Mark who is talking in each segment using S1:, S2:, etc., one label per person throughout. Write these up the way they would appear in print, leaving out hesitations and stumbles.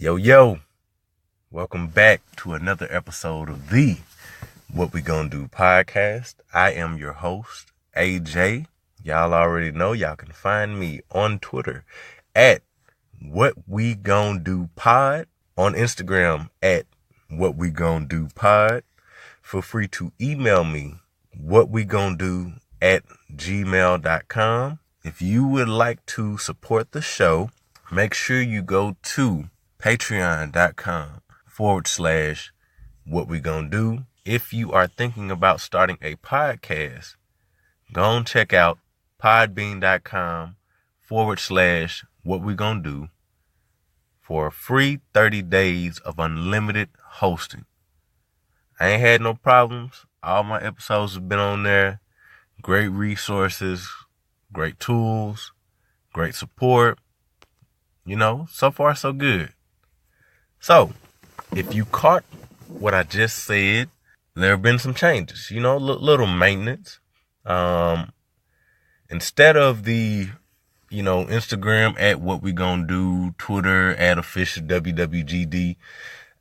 S1: Yo, welcome back to another episode of the What We Gonna Do podcast. I am your host, AJ. Y'all already know y'all can find me on Twitter at What We Gonna Do Pod, on Instagram at What We Gonna Do Pod. Feel free to email me whatwegonnado@gmail.com. If you would like to support the show, make sure you go to patreon.com/what we gonna do. If you are thinking about starting a podcast, go and check out podbean.com/what we gonna do for a free 30 days of unlimited hosting. I ain't had no problems. All my episodes have been on there. Great resources, great tools, great support. So far so good. So, if you caught what I just said, there have been some changes, little maintenance. Instead of the, Instagram at What We Gonna Do, Twitter at official WWGD,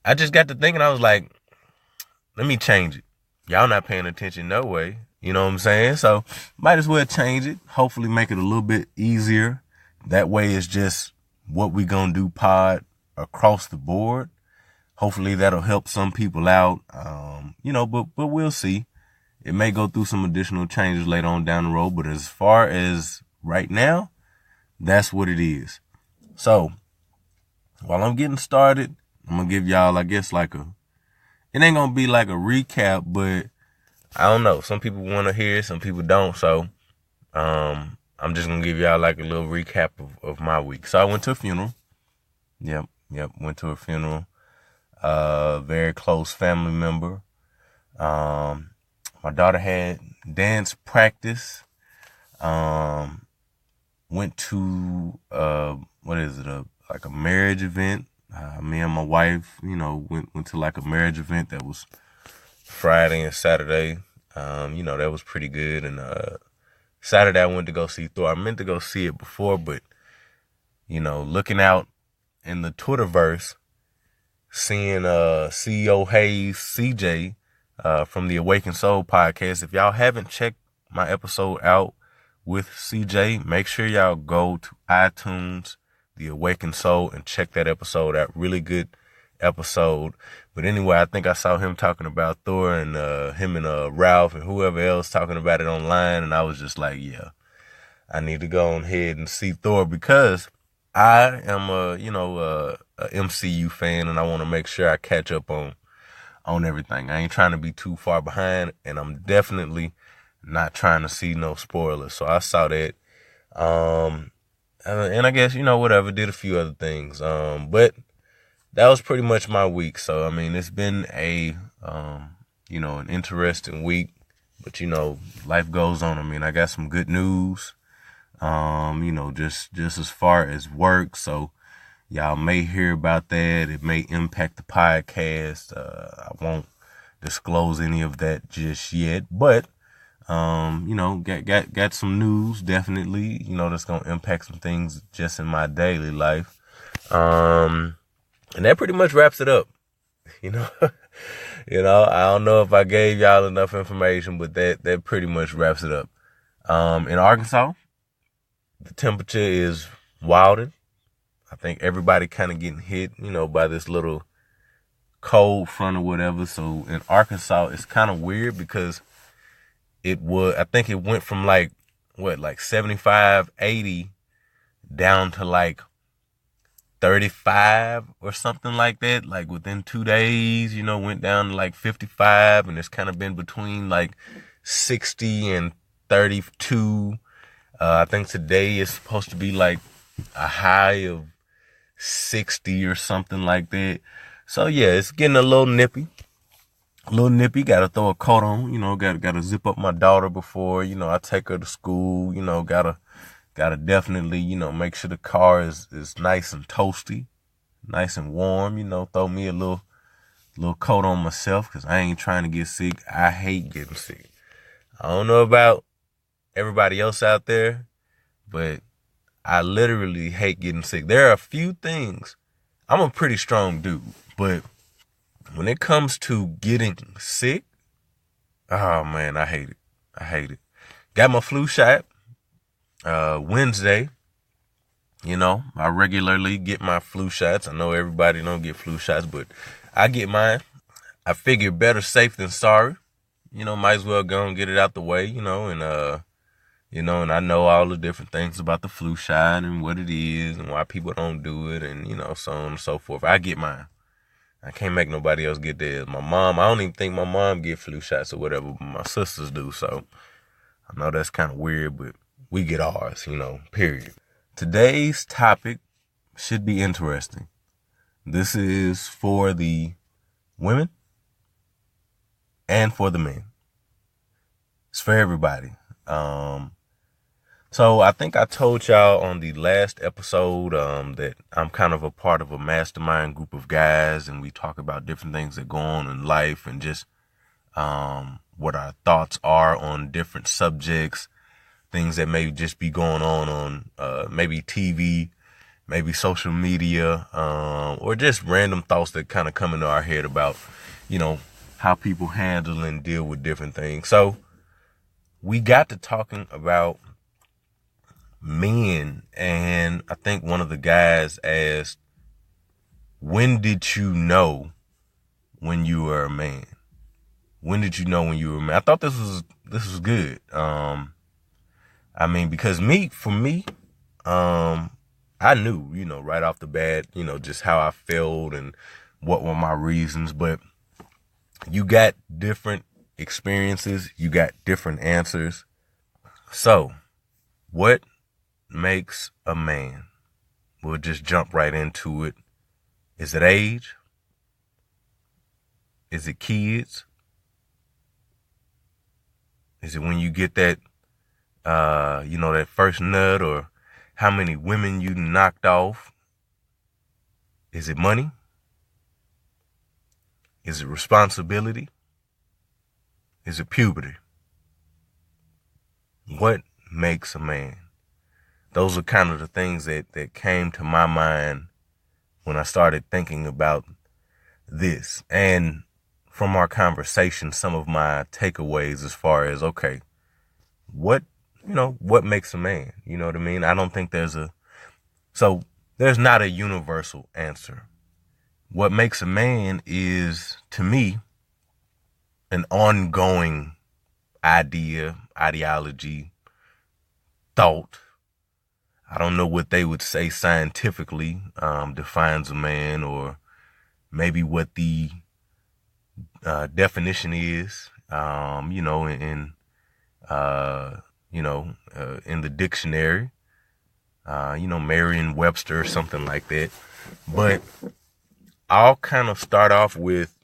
S1: I just got to thinking, I was like, let me change it. Y'all not paying attention no way. You know what I'm saying? So, might as well change it. Hopefully make it a little bit easier. That way it's just What We Gonna Do pod across the board. Hopefully that'll help some people out. But we'll see. It may go through some additional changes later on down the road, but as far as right now, that's what it is. So while I'm getting started, I'm gonna give y'all, I guess, it ain't gonna be like a recap, but I don't know. Some people want to hear it, some people don't. So I'm just gonna give y'all like a little recap of my week. So I went to a funeral. Yep, went to a funeral. Very close family member. My daughter had dance practice. Went to a marriage event. Me and my wife, went to like a marriage event that was Friday and Saturday. That was pretty good. And Saturday I went to go see Thor. I meant to go see it before, but looking out in the Twitterverse, seeing CEO Hayes CJ from the Awakened Soul podcast. If y'all haven't checked my episode out with CJ, make sure y'all go to iTunes, the Awakened Soul, and check that episode out. Really good episode. But anyway, I think I saw him talking about Thor, and him and Ralph and whoever else talking about it online, and I was just like, yeah, I need to go on ahead and see Thor, because I am a MCU fan, and I want to make sure I catch up on everything. I ain't trying to be too far behind, and I'm definitely not trying to see no spoilers. So I saw that. And I guess, whatever, did a few other things. But that was pretty much my week. So, I mean, it's been an interesting week, but, life goes on. I mean, I got some good news. Just as far as work. So y'all may hear about that. It may impact the podcast. I won't disclose any of that just yet, but, got some news definitely, that's going to impact some things just in my daily life. And that pretty much wraps it up. I don't know if I gave y'all enough information, but that pretty much wraps it up. In Arkansas, the temperature is wilding. I think everybody kind of getting hit, by this little cold front or whatever. So in Arkansas, it's kind of weird because I think it went from 75, 80 down to 35 or something like that. Like within 2 days, went down to 55, and it's kind of been between 60 and 32. I think today is supposed to be a high of 60 or something like that. So yeah, it's getting a little nippy. Gotta throw a coat on, gotta zip up my daughter before, I take her to school, gotta definitely, make sure the car is nice and toasty, nice and warm, throw me a little coat on myself, because I ain't trying to get sick. I hate getting sick. I don't know about everybody else out there, but I literally hate getting sick. There are a few things I'm a pretty strong dude, but when it comes to getting sick, oh man, I hate it. I hate it. Got my flu shot Wednesday. You know, I regularly get my flu shots. I know everybody don't get flu shots, but I get mine. I figure better safe than sorry. You know, might as well go and get it out the way, and I know all the different things about the flu shot and what it is and why people don't do it and, so on and so forth. I get mine. I can't make nobody else get theirs. My mom, I don't even think my mom get flu shots or whatever, but my sisters do. So I know that's kind of weird, but we get ours, period. Today's topic should be interesting. This is for the women and for the men. It's for everybody. So I think I told y'all on the last episode that I'm kind of a part of a mastermind group of guys, and we talk about different things that go on in life and just what our thoughts are on different subjects, things that may just be going on maybe TV, maybe social media, or just random thoughts that kind of come into our head about, how people handle and deal with different things. So we got to talking about men, and I think one of the guys asked, when did you know when you were a man? When did you know when you were a man? I thought this was good. Because for me, I knew, right off the bat, just how I felt and what were my reasons. But you got different experiences, you got different answers. So, what makes a man? We'll just jump right into it. Is it age? Is it kids? Is it when you get that, that first nut, or how many women you knocked off? Is it money? Is it responsibility? Is it puberty? What makes a man? Those are kind of the things that came to my mind when I started thinking about this. And from our conversation, some of my takeaways as far as, okay, what makes a man? You know what I mean? I don't think there's not a universal answer. What makes a man is, to me, an ongoing ideology, thought. I don't know what they would say scientifically defines a man, or maybe what the definition is, in the dictionary, Merriam-Webster or something like that. But I'll kind of start off with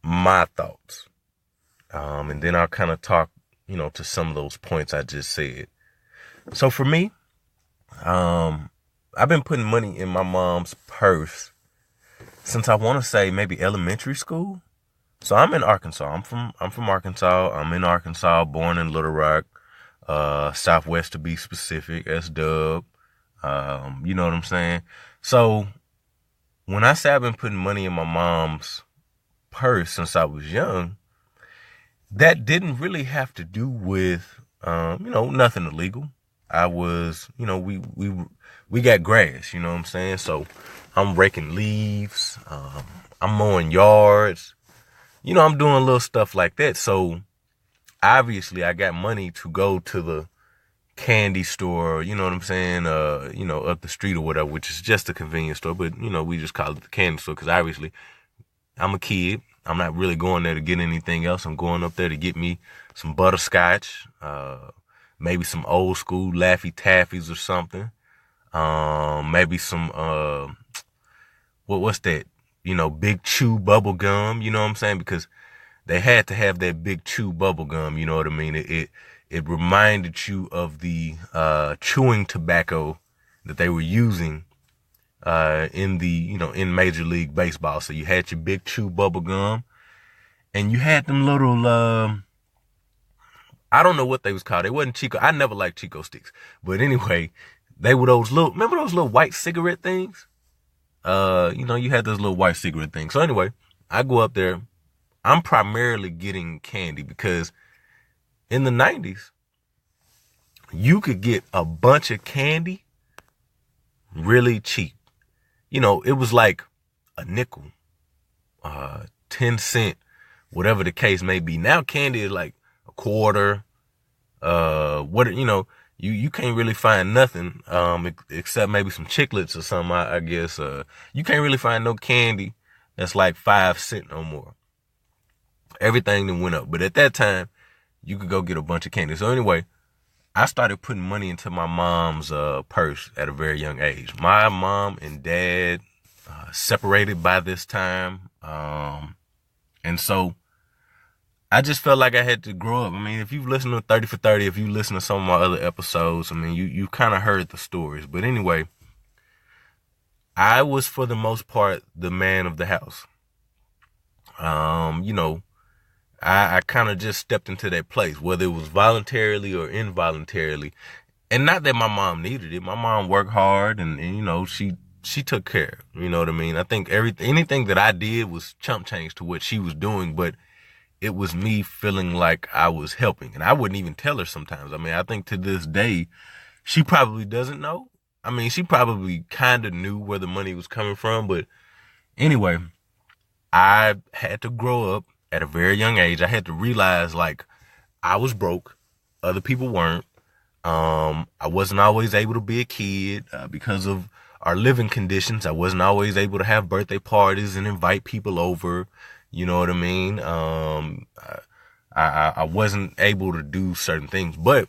S1: my thoughts. And then I'll kind of talk, to some of those points I just said. So for me, I've been putting money in my mom's purse since I want to say maybe elementary school. So I'm in Arkansas. I'm from Arkansas. I'm in Arkansas, born in Little Rock, Southwest to be specific, S-Dub. You know what I'm saying? So when I say I've been putting money in my mom's purse since I was young, that didn't really have to do with, nothing illegal. I was, we got grass, you know what I'm saying? So I'm raking leaves. I'm mowing yards. I'm doing little stuff like that. So obviously I got money to go to the candy store, you know what I'm saying? Up the street or whatever, which is just a convenience store, but we just call it the candy store because obviously I'm a kid. I'm not really going there to get anything else. I'm going up there to get me some butterscotch, maybe some old school Laffy Taffies or something. Maybe some, what's that? Big Chew bubble gum, you know what I'm saying? Because they had to have that Big Chew bubble gum, you know what I mean? It reminded you of the, chewing tobacco that they were using in Major League Baseball. So you had your Big Chew bubble gum, and you had them little, I don't know what they was called. They wasn't Chico. I never liked Chico sticks. But anyway, they were remember those little white cigarette things? you had this little white cigarette thing. So anyway, I go up there. I'm primarily getting candy because in the 90s, you could get a bunch of candy really cheap. It was like a nickel, 10 cent, whatever the case may be. Now candy is like a quarter. You can't really find nothing, except maybe some chiclets or something, I guess. You can't really find no candy that's like 5 cents or more. Everything then went up. But at that time, you could go get a bunch of candy. So anyway, I started putting money into my mom's purse at a very young age. My mom and dad separated by this time. And so I just felt like I had to grow up. I mean, if you've listened to 30 for 30, if you listen to some of my other episodes, I mean, you kind of heard the stories. But anyway, I was, for the most part, the man of the house. I kind of just stepped into that place, whether it was voluntarily or involuntarily. And not that my mom needed it. My mom worked hard and she took care. You know what I mean? I think anything that I did was chump change to what she was doing, but it was me feeling like I was helping. And I wouldn't even tell her sometimes. I mean, I think to this day, she probably doesn't know. I mean, she probably kind of knew where the money was coming from. But anyway, I had to grow up at a very young age. I had to realize, like, I was broke. Other people weren't. I wasn't always able to be a kid because of our living conditions. I wasn't always able to have birthday parties and invite people over. You know what I mean? I wasn't able to do certain things. But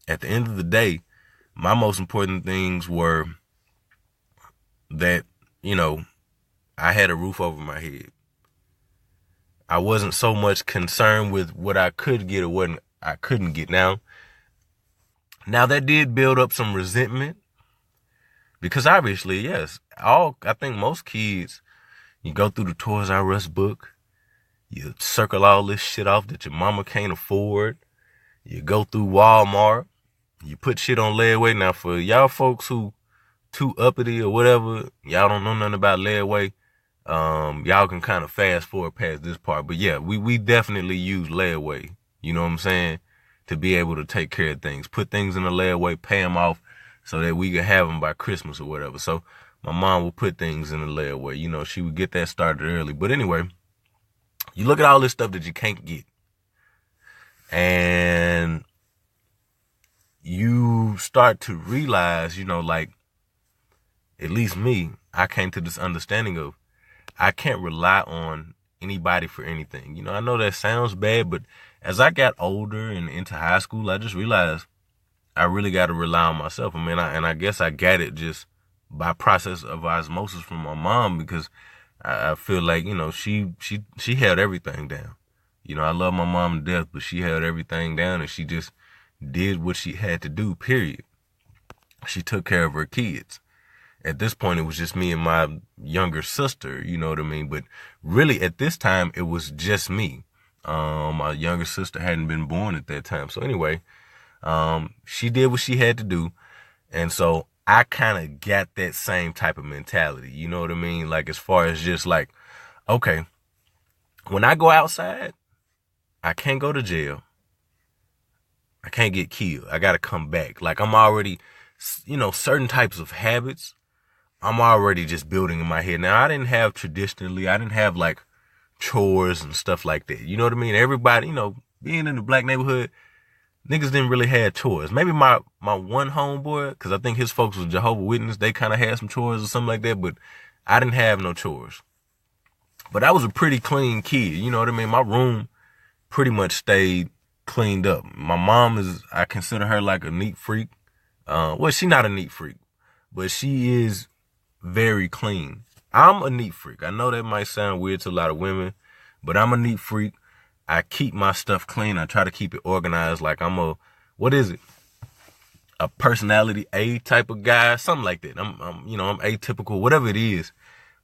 S1: at the end of the day, my most important things were that, I had a roof over my head. I wasn't so much concerned with what I could get or what I couldn't get. Now that did build up some resentment because obviously, yes, I think most kids, you go through the Toys R Us book, you circle all this shit off that your mama can't afford. You go through Walmart, you put shit on layaway. Now for y'all folks who too uppity or whatever, y'all don't know nothing about layaway. Y'all can kind of fast forward past this part, but yeah, we definitely use layaway, you know what I'm saying, to be able to take care of things, put things in a layaway, pay them off so that we could have them by Christmas or whatever. So my mom would put things in a layaway, she would get that started early. But anyway, you look at all this stuff that you can't get and you start to realize, like, at least me, I came to this understanding of, I can't rely on anybody for anything. I know that sounds bad, but as I got older and into high school, I just realized I really got to rely on myself. I mean, I guess I got it just by process of osmosis from my mom because I feel like, she held everything down. I love my mom to death, but she held everything down and she just did what she had to do, period. She took care of her kids. At this point, it was just me and my younger sister, you know what I mean? But really, at this time, it was just me. My younger sister hadn't been born at that time. So anyway, she did what she had to do. And so I kind of got that same type of mentality, you know what I mean? Like, as far as just like, okay, when I go outside, I can't go to jail. I can't get killed. I got to come back. Like, I'm already, certain types of habits I'm already just building in my head. Now, I didn't have like chores and stuff like that. You know what I mean? Everybody, being in the black neighborhood, niggas didn't really have chores. Maybe my one homeboy, because I think his folks was Jehovah's Witness, they kind of had some chores or something like that, but I didn't have no chores. But I was a pretty clean kid. You know what I mean? My room pretty much stayed cleaned up. My mom I consider her like a neat freak. Well, she's not a neat freak, but she is very clean. I'm a neat freak. I know that might sound weird to a lot of women, but I'm a neat freak. I keep my stuff clean. I try to keep it organized. Like I'm a personality A type of guy, something like that. I'm atypical, whatever it is,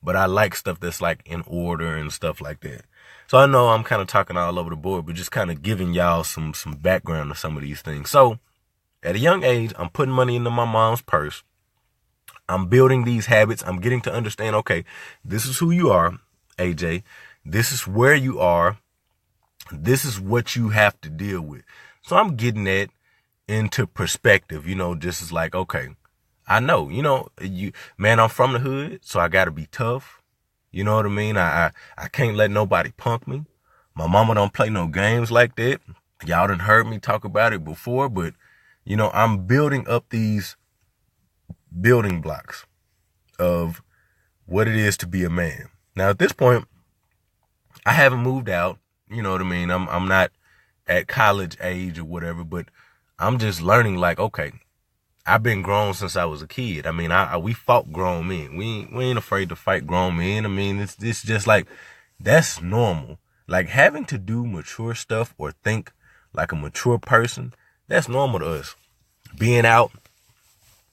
S1: but I like stuff that's like in order and stuff like that. So I know I'm kind of talking all over the board, but just kind of giving y'all some background to some of these things. So at a young age, I'm putting money into my mom's purse. I'm building these habits. I'm getting to understand, okay, this is who you are, AJ. This is where you are. This is what you have to deal with. So I'm getting that into perspective, just as like, okay, I know, man, I'm from the hood, so I got to be tough. You know what I mean? I can't let nobody punk me. My mama don't play no games like that. Y'all done heard me talk about it before, but I'm building up these building blocks of what it is to be a man. Now at this point, I haven't moved out. You know what I mean? I'm not at college age or whatever, but I'm just learning like, okay, I've been grown since I was a kid. I mean, we fought grown men. We ain't afraid to fight grown men. I mean, it's just like, that's normal. Like having to do mature stuff or think like a mature person, that's normal to us. Being out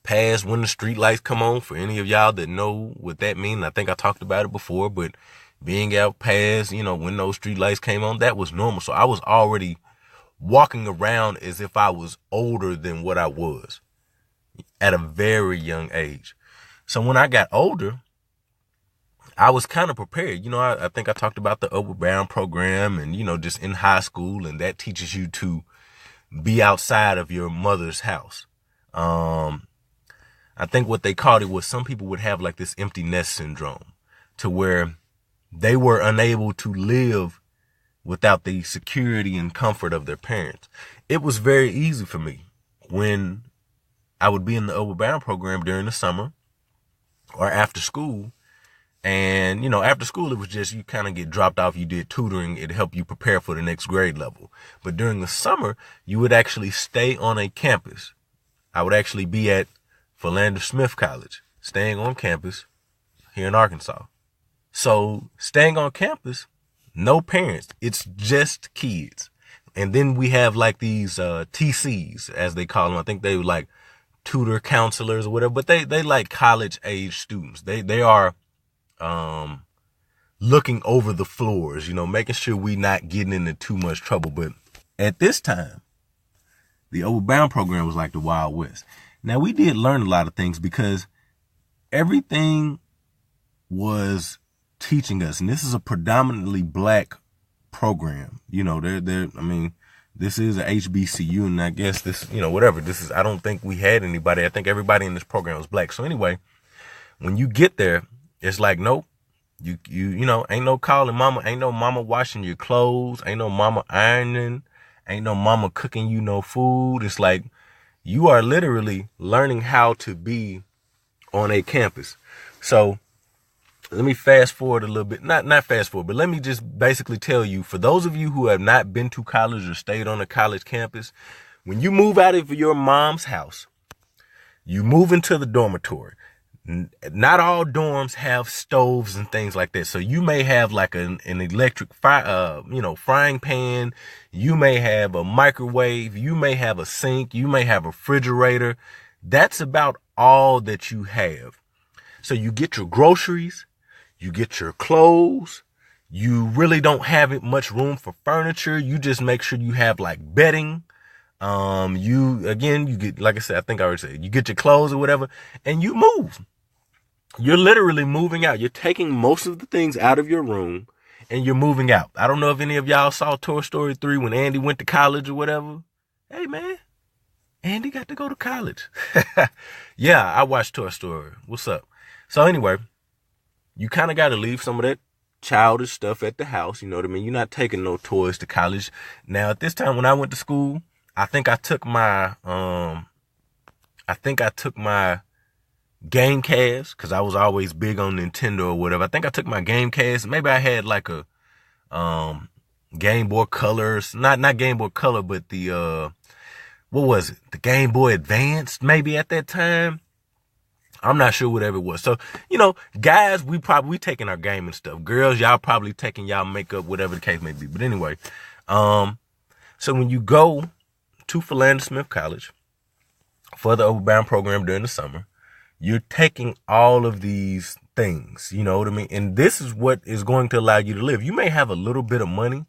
S1: past when the street lights come on, for any of y'all that know what that means, I think I talked about it before, but being out past, when those street lights came on, that was normal. So I was already walking around as if I was older than what I was at a very young age. So when I got older, I was kind of prepared. I think I talked about the Upward Bound program and, just in high school, and that teaches you to be outside of your mother's house. I think what they called it was some people would have like this empty nest syndrome to where they were unable to live without the security and comfort of their parents. It was very easy for me when I would be in the Upward Bound program during the summer or after school. And, after school, it was just you kind of get dropped off. You did tutoring. It helped you prepare for the next grade level. But during the summer, you would actually stay on a campus. I would actually be at Philander Smith College, staying on campus here in Arkansas. So staying on campus, no parents. It's just kids. And then we have like these TCs, as they call them. I think they were like tutor counselors or whatever, but they like college age students. They are looking over the floors, making sure we not getting into too much trouble. But at this time, the Upward Bound program was like the Wild West. Now we did learn a lot of things because everything was teaching us, and this is a predominantly black program. This is a HBCU, and I guess this, whatever. This is, I don't think we had anybody. I think everybody in this program was black. So anyway, when you get there, it's like, nope, you ain't no calling mama, ain't no mama washing your clothes, ain't no mama ironing, ain't no mama cooking you no food. It's like you are literally learning how to be on a campus. So let me fast forward a little bit, not fast forward, but let me just basically tell you, for those of you who have not been to college or stayed on a college campus, when you move out of your mom's house, you move into the dormitory. Not all dorms have stoves and things like that. So you may have like an electric frying pan. You may have a microwave. You may have a sink. You may have a refrigerator. That's about all that you have. So you get your groceries. You get your clothes. You really don't have much room for furniture. You just make sure you have like bedding. You get, like I said, I think I already said, you get your clothes or whatever, and you move. You're literally moving out. You're taking most of the things out of your room and you're moving out. I don't know if any of y'all saw Toy Story 3 when Andy went to college or whatever. Hey man, Andy got to go to college. Yeah, I watched Toy Story. What's up? So anyway, you kind of got to leave some of that childish stuff at the house. You know what I mean? You're not taking no toys to college. Now at this time when I went to school, I think I took my Gamecast, because I was always big on Nintendo or whatever. I think I took my Gamecast. Maybe I had like a Game Boy Colors, not Game Boy Color, but the what was it? The Game Boy Advance, maybe at that time. I'm not sure, whatever it was. So, guys, we taking our gaming stuff. Girls, y'all probably taking y'all makeup, whatever the case may be. But anyway, so when you go to Philander Smith College for the Upward Bound program during the summer, you're taking all of these things, you know what I mean? And this is what is going to allow you to live. You may have a little bit of money,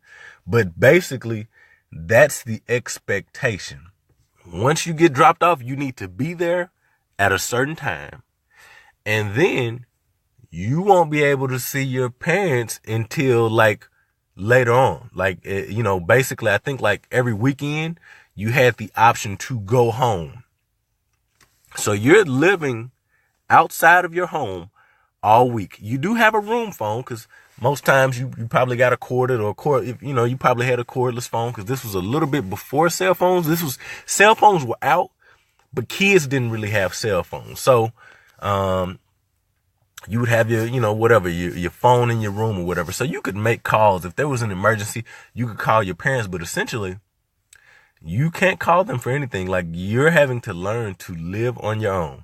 S1: but basically that's the expectation. Once you get dropped off, you need to be there at a certain time. And then you won't be able to see your parents until like later on. Like, basically, I think like every weekend you had the option to go home. So you're living outside of your home all week. You do have a room phone because most times you probably got a corded or you probably had a cordless phone because this was a little bit before cell phones. Cell phones were out, but kids didn't really have cell phones. So, you would have your, your phone in your room or whatever. So you could make calls. If there was an emergency, you could call your parents, but essentially you can't call them for anything. Like, you're having to learn to live on your own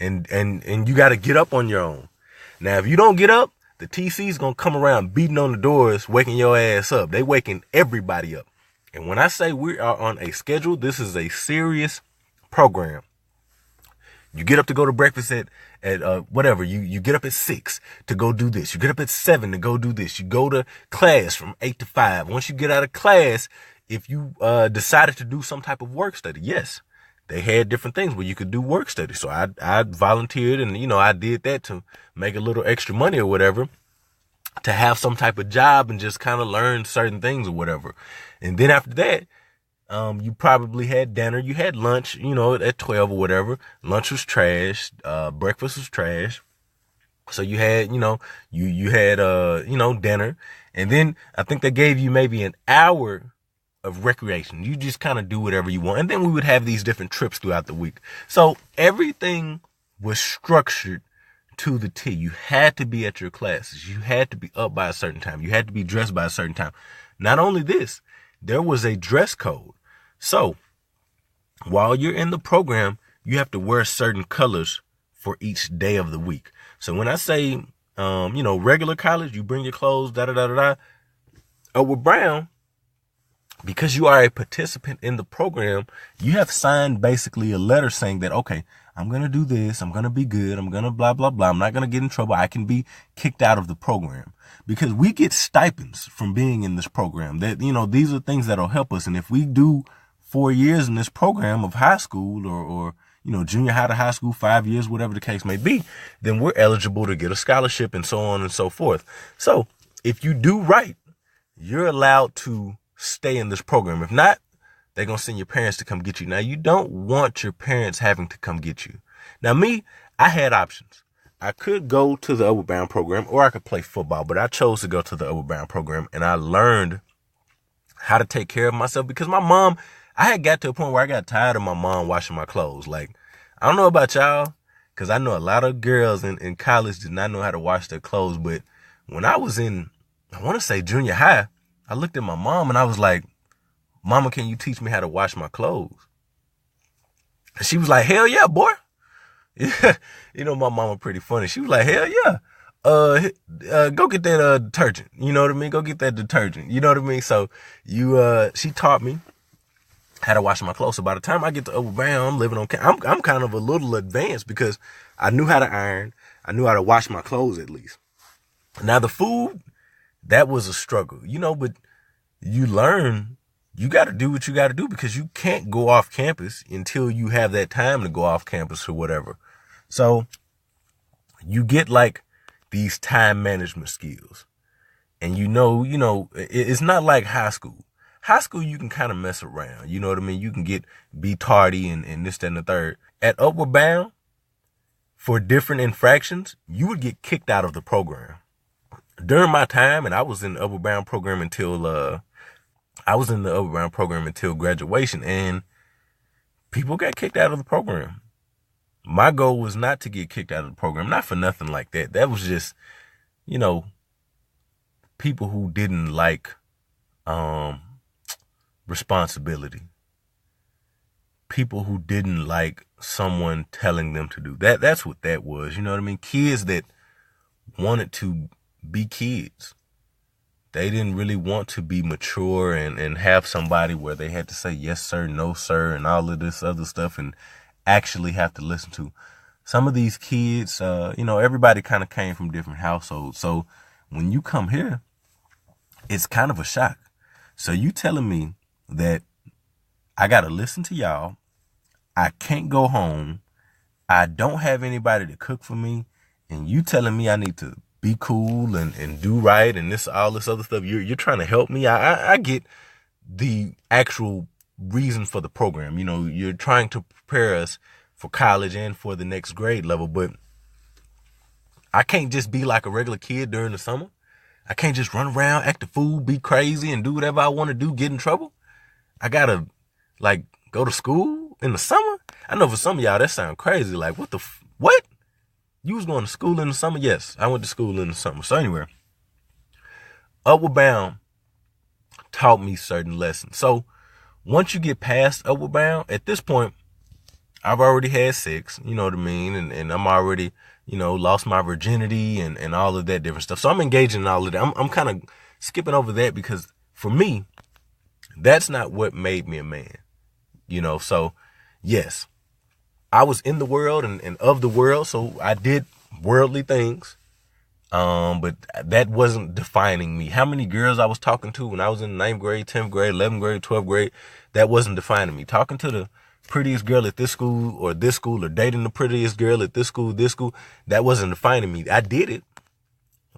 S1: and you got to get up on your own. Now, if you don't get up, the TC's going to come around beating on the doors, waking your ass up. They waking everybody up. And when I say we are on a schedule, this is a serious program. You get up to go to breakfast at whatever. You get up at 6 to go do this. You get up at 7 to go do this. You go to class from 8 to 5. Once you get out of class, if you decided to do some type of work study, yes, they had different things where you could do work study. So I volunteered and, I did that to make a little extra money or whatever, to have some type of job and just kind of learn certain things or whatever. And then after that, you probably had dinner, you had lunch, at 12 or whatever. Lunch was trash. Breakfast was trash. So you had, you had, dinner. And then I think they gave you maybe an hour of recreation. You just kind of do whatever you want. And then we would have these different trips throughout the week. So everything was structured to the T. You had to be at your classes. You had to be up by a certain time. You had to be dressed by a certain time. Not only this, there was a dress code. So while you're in the program, you have to wear certain colors for each day of the week. So when I say, regular college, you bring your clothes, with Brown, because you are a participant in the program, you have signed basically a letter saying that, okay, I'm going to do this. I'm going to be good. I'm going to blah, blah, blah. I'm not going to get in trouble. I can be kicked out of the program because we get stipends from being in this program that, these are things that'll help us. And if we do 4 years in this program of high school or junior high to high school, 5 years, whatever the case may be, then we're eligible to get a scholarship and so on and so forth. So if you do right, you're allowed to stay in this program. If not, they're going to send your parents to come get you. Now, you don't want your parents having to come get you. Now, me, I had options. I could go to the Upward Bound program or I could play football, but I chose to go to the Upward Bound program and I learned how to take care of myself because my mom, I had got to a point where I got tired of my mom washing my clothes. Like, I don't know about y'all, because I know a lot of girls in college did not know how to wash their clothes. But when I was in, I want to say junior high, I looked at my mom and I was like, Mama, can you teach me how to wash my clothes? And she was like, hell yeah, boy. Yeah. My mama pretty funny. She was like, hell yeah. Go get that detergent. You know what I mean? Go get that detergent. You know what I mean? So she taught me how to wash my clothes. So by the time I get to Upward Bound, I'm living on I'm kind of a little advanced because I knew how to iron. I knew how to wash my clothes at least. Now the food, that was a struggle, but you learn, you got to do what you got to do because you can't go off campus until you have that time to go off campus or whatever. So you get like these time management skills and it's not like high school. High school, you can kind of mess around. You know what I mean? You can be tardy and this, that, and the third. At Upward Bound, for different infractions, you would get kicked out of the program. During my time, and I was in the Upward Bound program until graduation, and people got kicked out of the program. My goal was not to get kicked out of the program, not for nothing like that. That was just, people who didn't like responsibility. People who didn't like someone telling them to do that. That's what that was. You know what I mean? Kids that wanted to be kids. They didn't really want to be mature and have somebody where they had to say yes, sir, no, sir, and all of this other stuff and actually have to listen to. Some of these kids, everybody kind of came from different households. So when you come here, it's kind of a shock. So you telling me that I got to listen to y'all. I can't go home. I don't have anybody to cook for me. and you telling me I need to be cool and do right and all this other stuff. You're trying to help me. I get the actual reason for the program. You know, you're trying to prepare us for college and for the next grade level, but I can't just be like a regular kid during the summer. I can't just run around, act a fool, be crazy, and do whatever I want to do, get in trouble. I gotta, like, go to school in the summer? I know for some of y'all that sound crazy. Like, what? You was going to school in the summer? Yes, I went to school in the summer. So anyway, Upward Bound taught me certain lessons. So once you get past Upward Bound, at this point, I've already had sex, you know what I mean? And I'm already, you know, lost my virginity and all of that different stuff. So I'm engaging in all of that. I'm kind of skipping over that because for me, that's not what made me a man, you know? So yes, I was in the world and of the world. So I did worldly things. But that wasn't defining me. How many girls I was talking to when I was in 9th grade, 10th grade, 11th grade, 12th grade, that wasn't defining me. Talking to the prettiest girl at this school or dating the prettiest girl at this school, that wasn't defining me. I did it.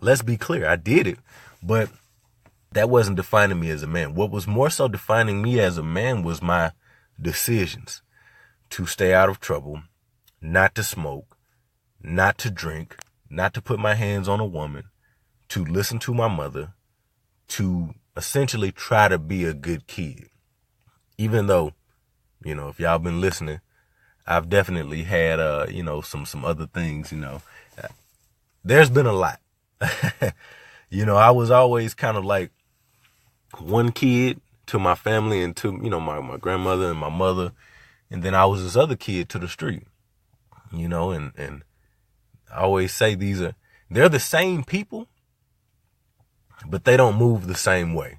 S1: Let's be clear. I did it, but that wasn't defining me as a man. What was more so defining me as a man was my decisions to stay out of trouble, not to smoke, not to drink, not to put my hands on a woman, to listen to my mother, to essentially try to be a good kid. Even though, you know, if y'all been listening, I've definitely had, you know, some other things, you know. There's been a lot. You know, I was always kind of like one kid to my family and to, you know, my grandmother and my mother. And then I was this other kid to the street, you know, and I always say they're the same people, but they don't move the same way.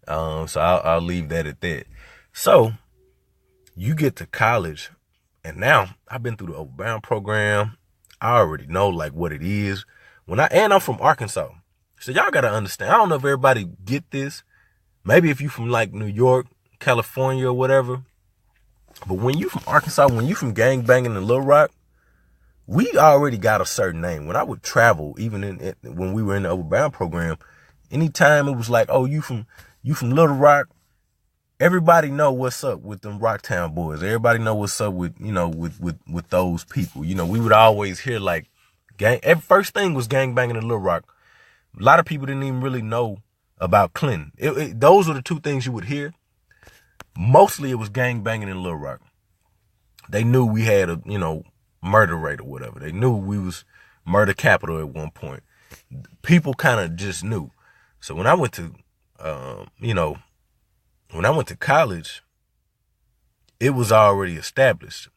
S1: So I'll leave that at that. So you get to college and now I've been through the Upward Bound program. I already know like what it is and I'm from Arkansas. So y'all got to understand. I don't know if everybody get this. Maybe if you from like New York, California or whatever, but when you from Arkansas, when you from gang banging in Little Rock, we already got a certain name. When I would travel, even when we were in the Upward Bound program, anytime it was like, oh, you from Little Rock, everybody know what's up with them Rocktown boys. Everybody know what's up with, you know, with those people. You know, we would always hear like first thing was gang banging in Little Rock. A lot of people didn't even really know about Clinton. Those were the two things you would hear. Mostly it was gang banging in Little Rock. They knew we had a, you know, murder rate or whatever. They knew we was murder capital at one point. People kind of just knew. So when I went to, when I went to college, it was already established.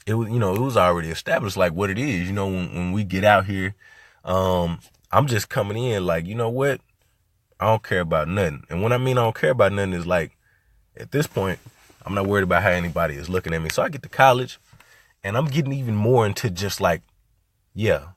S1: It was already established like what it is. You know, when we get out here, I'm just coming in like, you know what? I don't care about nothing. And when I mean I don't care about nothing is like, at this point, I'm not worried about how anybody is looking at me. So I get to college and I'm getting even more into just like, yeah,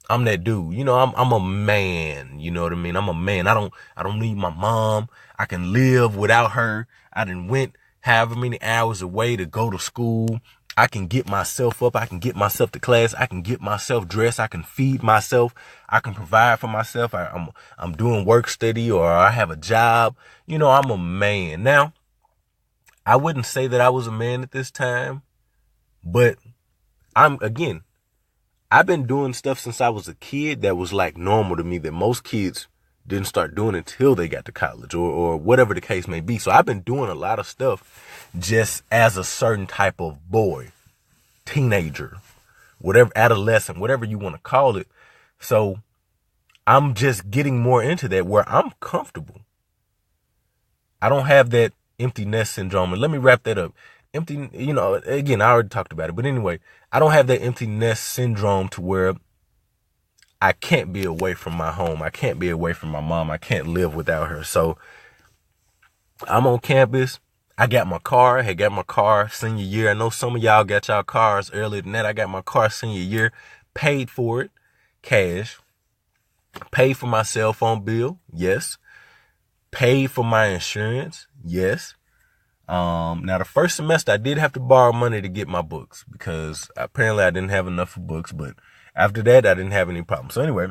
S1: I'm that dude. You know, I'm a man. You know what I mean? I'm a man. I don't need my mom. I can live without her. I done went however many hours away to go to school. I can get myself up. I can get myself to class. I can get myself dressed. I can feed myself. I can provide for myself. I'm doing work study or I have a job. You know, I'm a man. Now, I wouldn't say that I was a man at this time, but I've been doing stuff since I was a kid that was like normal to me that most kids didn't start doing until they got to college or whatever the case may be. So I've been doing a lot of stuff just as a certain type of boy, teenager, whatever, adolescent, whatever you want to call it. So I'm just getting more into that where I'm comfortable. I don't have that empty nest syndrome. And let me wrap that up. Empty, you know, again, I already talked about it, but anyway, I don't have that empty nest syndrome to where I can't be away from my home. I can't be away from my mom. I can't live without her. So I'm on campus. I got my car. I had got my car senior year. I know some of y'all got y'all cars earlier than that. I got my car senior year, paid for it, cash, paid for my cell phone bill. Yes. Paid for my insurance. Yes. Now the first semester I did have to borrow money to get my books because apparently I didn't have enough for books, but After that, I didn't have any problems. So anyway,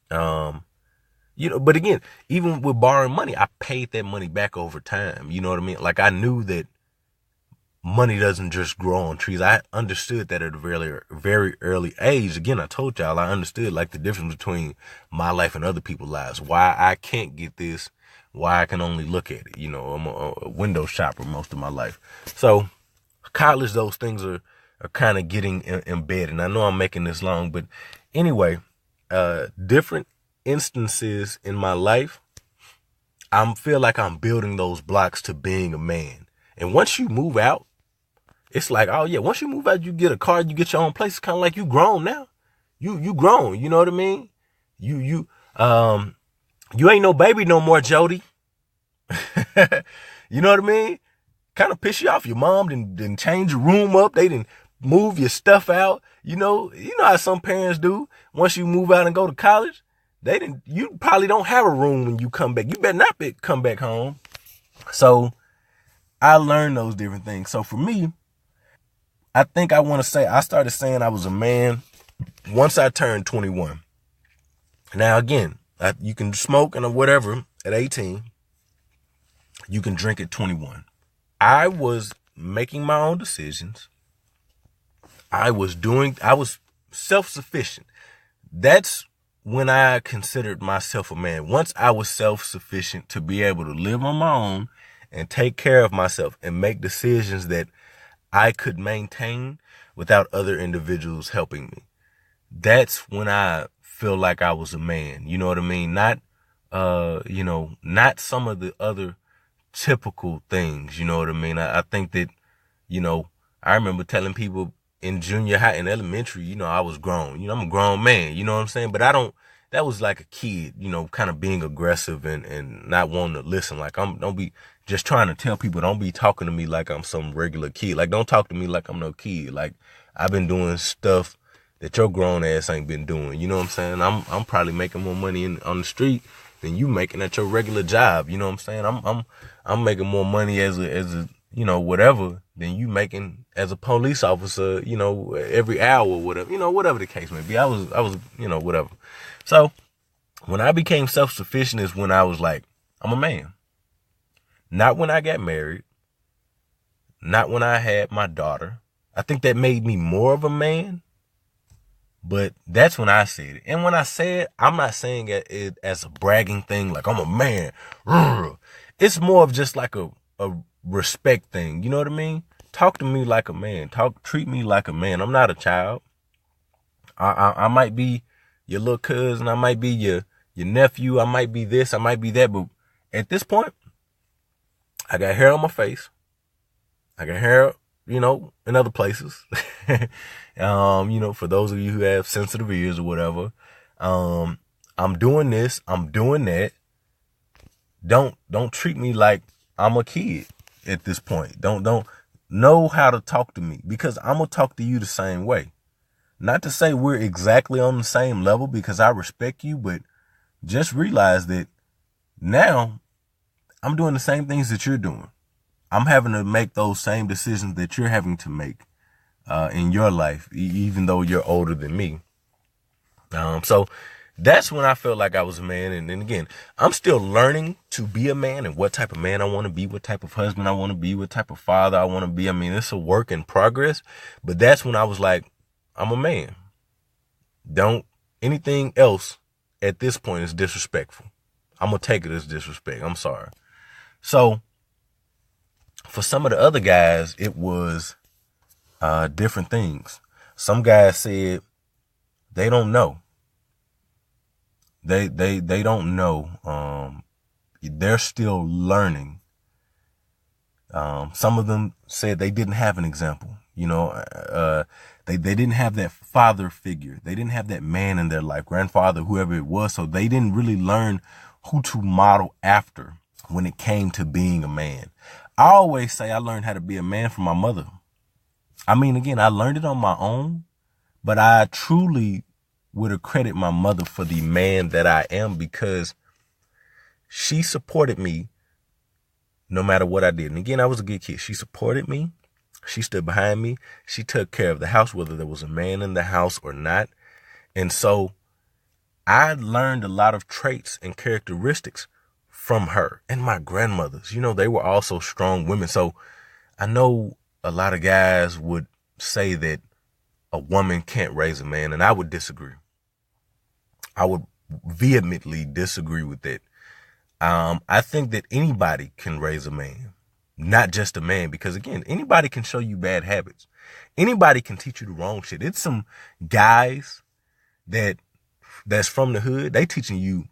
S1: but again, even with borrowing money, I paid that money back over time. You know what I mean? Like I knew that money doesn't just grow on trees. I understood that at a very, very early age. Again, I told y'all I understood like the difference between my life and other people's lives. Why I can't get this, why I can only look at it. I'm a window shopper most of my life. So college, those things are kind of getting embedded. And I know I'm making this long, but anyway, different instances in my life, I feel like I'm building those blocks to being a man. And once you move out, it's like, oh yeah, once you move out, you get a car, you get your own place. It's kind of like you grown now. You grown, you know what I mean? You ain't no baby no more, Jody. You know what I mean? Kind of piss you off. Your mom didn't change your room up. They didn't move your stuff out. You know how some parents do. Once you move out and go to college, you probably don't have a room when you come back. You better not come back home. So I learned those different things. So for me, I think I started saying I was a man once I turned 21. Now, again, you can smoke and whatever at 18. You can drink at 21. I was making my own decisions. I was self-sufficient. That's when I considered myself a man. Once I was self-sufficient to be able to live on my own and take care of myself and make decisions that I could maintain without other individuals helping me. That's when I feel like I was a man. You know what I mean? Not some of the other typical things. You know what I mean? I think that, I remember telling people in junior high and elementary, I was grown. I'm a grown man, you know what I'm saying? But that was like a kid, kind of being aggressive and not wanting to listen. Like don't be just trying to tell people, don't be talking to me like I'm some regular kid. Like don't talk to me like I'm no kid. Like I've been doing stuff that your grown ass ain't been doing. You know what I'm saying? I'm probably making more money on the street than you making at your regular job. You know what I'm saying? I'm making more money as a whatever than you making as a police officer, every hour or whatever, whatever the case may be. I was, whatever. So when I became self-sufficient is when I was like, I'm a man. Not when I got married. Not when I had my daughter. I think that made me more of a man. But that's when I said it. And when I say it, I'm not saying it as a bragging thing, like I'm a man. It's more of just like a respect thing. You know what I mean? Talk to me like a man. Treat me like a man. I'm not a child. I might be your little cousin. I might be your nephew. I might be this. I might be that. But at this point, I got hair on my face. I got hair, in other places. For those of you who have sensitive ears or whatever, I'm doing this. I'm doing that. Don't treat me like I'm a kid at this point. Don't know how to talk to me, because I'm going to talk to you the same way. Not to say we're exactly on the same level, because I respect you, but just realize that now I'm doing the same things that you're doing. I'm having to make those same decisions that you're having to make in your life, even though you're older than me. So that's when I felt like I was a man. And then again, I'm still learning to be a man and what type of man I want to be, what type of husband I want to be, what type of father I want to be. I mean, it's a work in progress, but that's when I was like, I'm a man. Anything else at this point is disrespectful. I'm going to take it as disrespect. I'm sorry. So for some of the other guys, it was different things. Some guys said they don't know. They don't know. They're still learning. Some of them said they didn't have an example. They didn't have that father figure. They didn't have that man in their life, grandfather, whoever it was. So they didn't really learn who to model after when it came to being a man. I always say I learned how to be a man from my mother. I mean, again, I learned it on my own, but I truly would accredit my mother for the man that I am, because she supported me no matter what I did. And again, I was a good kid. She supported me. She stood behind me. She took care of the house, whether there was a man in the house or not. And so I learned a lot of traits and characteristics from her and my grandmothers. You know, they were also strong women. So I know a lot of guys would say that a woman can't raise a man, and I would disagree. I would vehemently disagree with that. I think that anybody can raise a man, not just a man, because again, anybody can show you bad habits. Anybody can teach you the wrong shit. It's some guys that's from the hood. They teaching you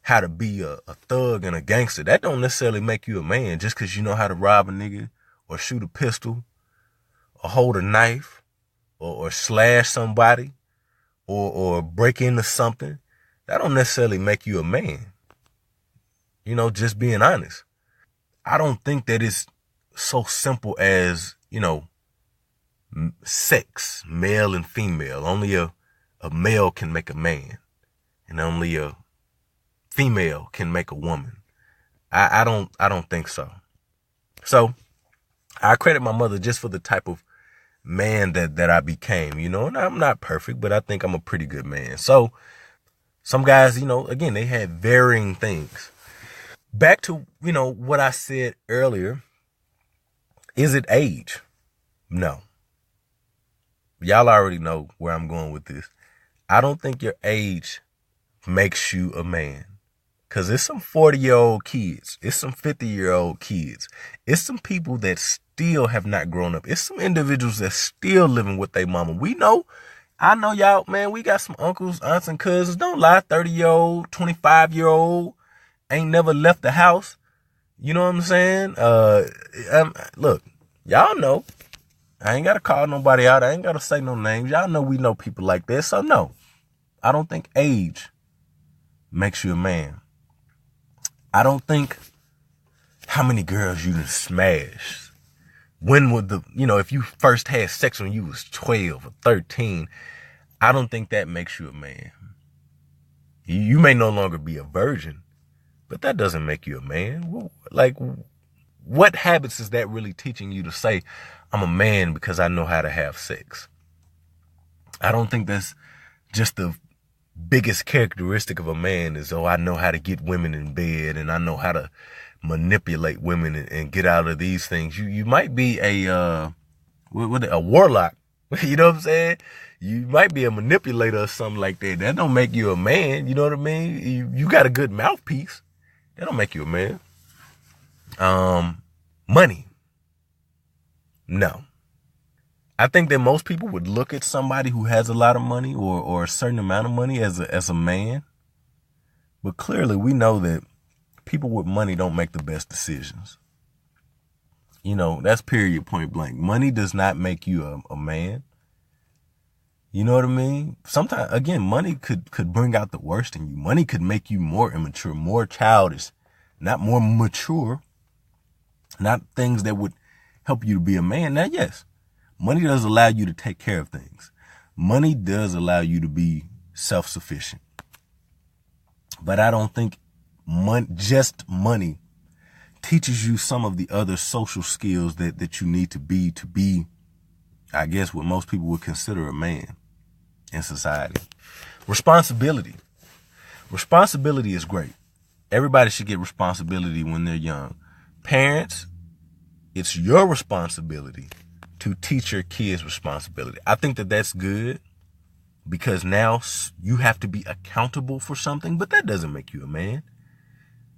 S1: how to be a thug and a gangster. That don't necessarily make you a man just because you know how to rob a nigga or shoot a pistol or hold a knife or slash somebody or break into something. That don't necessarily make you a man. You know, just being honest. I don't think that it's so simple as, you know, sex, male and female. Only a male can make a man, and only a female can make a woman. I don't think so. So I credit my mother just for the type of man that I became, you know, and I'm not perfect, but I think I'm a pretty good man. So some guys, you know, again, they had varying things. Back to, you know, what I said earlier. Is it age? No. Y'all already know where I'm going with this. I don't think your age makes you a man. Because it's some 40-year-old kids. It's some 50-year-old kids. It's some people that still have not grown up. It's some individuals that still living with their mama. We know. I know y'all, man, we got some uncles, aunts, and cousins. Don't lie. 30-year-old, 25-year-old. Ain't never left the house. You know what I'm saying? Look, y'all know. I ain't got to call nobody out. I ain't got to say no names. Y'all know we know people like this. So no, I don't think age makes you a man. I don't think how many girls you done smashed. When would if you first had sex when you was 12 or 13, I don't think that makes you a man. You may no longer be a virgin, but that doesn't make you a man. Like, what habits is that really teaching you to say, I'm a man because I know how to have sex? I don't think that's just the biggest characteristic of a man is, I know how to get women in bed and I know how to manipulate women and get out of these things. You might be a warlock. You know what I'm saying? You might be a manipulator or something like that. That don't make you a man. You know what I mean? You got a good mouthpiece. That don't make you a man. Money. No. I think that most people would look at somebody who has a lot of money or a certain amount of money as a man. But clearly we know that people with money don't make the best decisions. You know, that's period, point blank. Money does not make you a man. You know what I mean? Sometimes, again, money could bring out the worst in you. Money could make you more immature, more childish, not more mature, not things that would help you to be a man. Now, yes, money does allow you to take care of things. Money does allow you to be self-sufficient. But I don't think just money teaches you some of the other social skills that you need to be, I guess, what most people would consider a man in society. Responsibility. Responsibility is great. Everybody should get responsibility when they're young. Parents, it's your responsibility to teach your kids responsibility. I think that that's good because now you have to be accountable for something, but that doesn't make you a man.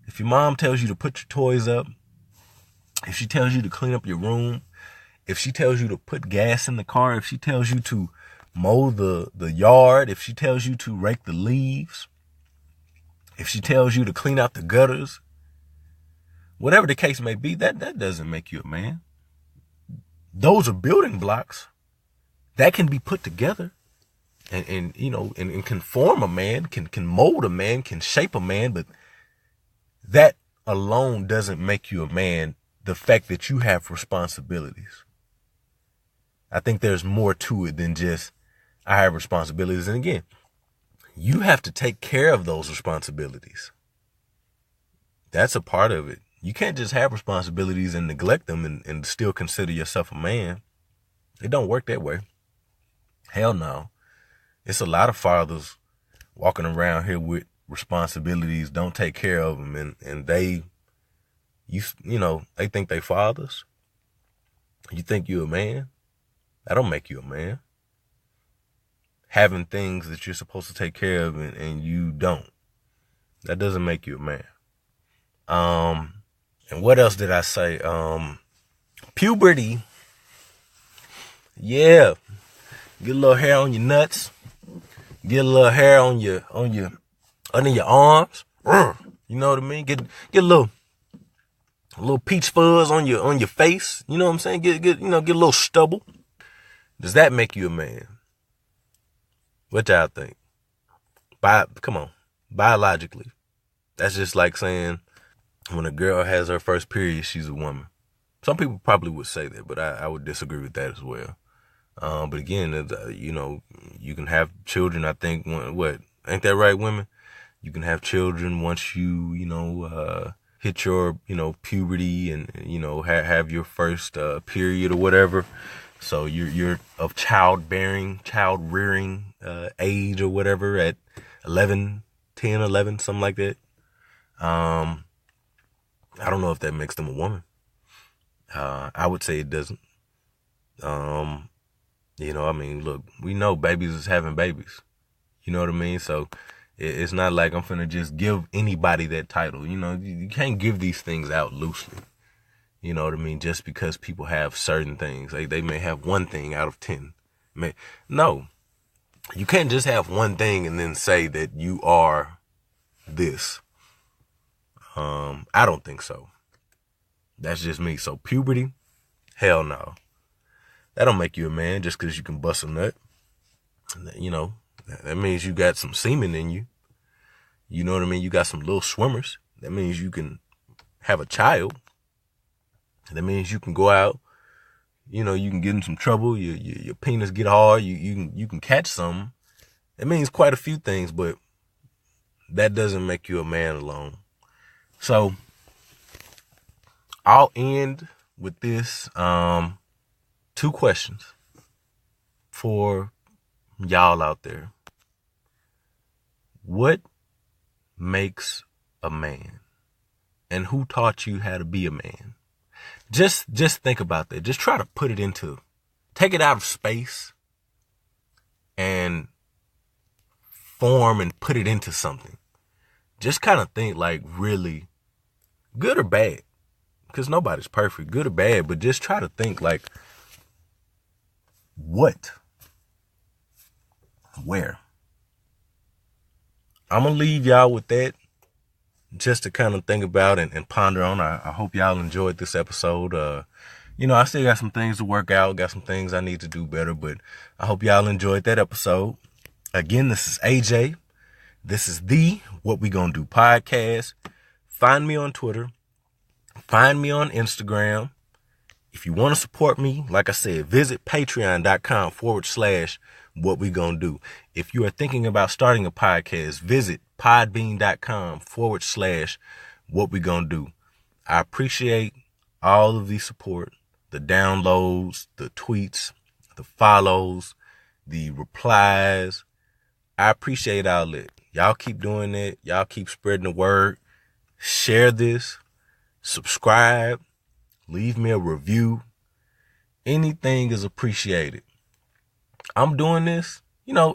S1: If your mom tells you to put your toys up, if she tells you to clean up your room, if she tells you to put gas in the car, if she tells you to mow the yard, if she tells you to rake the leaves, if she tells you to clean out the gutters, whatever the case may be, that doesn't make you a man. Those are building blocks that can be put together and can form a man, can mold a man, can shape a man, but that alone doesn't make you a man. The fact that you have responsibilities. I think there's more to it than just, I have responsibilities. And again, you have to take care of those responsibilities. That's a part of it. You can't just have responsibilities and neglect them and still consider yourself a man. It don't work that way. Hell no. It's a lot of fathers walking around here with responsibilities, don't take care of them, and they, they think they fathers. You think you a man? That don't make you a man. Having things that you're supposed to take care of and you don't, that doesn't make you a man. And what else did I say? Puberty. Yeah. Get a little hair on your nuts. Get a little hair on your under your arms. You know what I mean? Get a little peach fuzz on your face. You know what I'm saying? Get a little stubble. Does that make you a man? What y'all think? Come on. Biologically. That's just like saying when a girl has her first period, she's a woman. Some people probably would say that, but I would disagree with that as well. But again, you can have children, I think, ain't that right, women? You can have children once you hit your, puberty and, have your first period or whatever. So you're of child rearing age or whatever at 11, something like that. I don't know if that makes them a woman. I would say it doesn't. Look, we know babies is having babies. You know what I mean? So it's not like I'm finna just give anybody that title. You can't give these things out loosely. You know what I mean? Just because people have certain things. They may have one thing out of 10. No. You can't just have one thing and then say that you are this. I don't think so. That's just me. So puberty, hell no. That don't make you a man just because you can bust a nut. That means you got some semen in you. You know what I mean? You got some little swimmers. That means you can have a child. That means you can go out. You can get in some trouble. Your penis get hard. You can catch something. It means quite a few things, but that doesn't make you a man alone. So I'll end with this. 2 questions for y'all out there. What makes a man? And who taught you how to be a man? Just think about that. Just try to take it out of space and form and put it into something. Just kind of think like really good or bad, because nobody's perfect, good or bad, but just try to think like what? Where? I'm going to leave y'all with that just to kind of think about and ponder on. I hope y'all enjoyed this episode. I still got some things to work out, got some things I need to do better, but I hope y'all enjoyed that episode. Again, this is AJ. This is the What We Gonna Do podcast. Find me on Twitter. Find me on Instagram. If you want to support me, like I said, visit patreon.com/what we gonna do. If you are thinking about starting a podcast, visit podbean.com/what we gonna do. I appreciate all of the support, the downloads, the tweets, the follows, the replies. I appreciate all that. Y'all keep doing that. Y'all keep spreading the word. Share this. Subscribe. Leave me a review. Anything is appreciated. I'm doing this,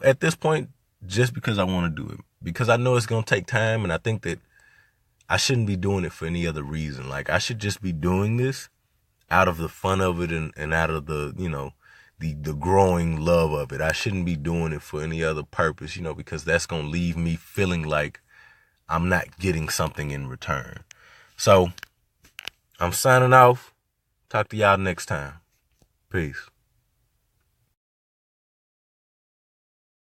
S1: at this point, just because I want to do it. Because I know it's going to take time, and I think that I shouldn't be doing it for any other reason. Like, I should just be doing this out of the fun of it and out of the, the growing love of it. I shouldn't be doing it for any other purpose, because that's going to leave me feeling like I'm not getting something in return. So I'm signing off. Talk to y'all next time. Peace.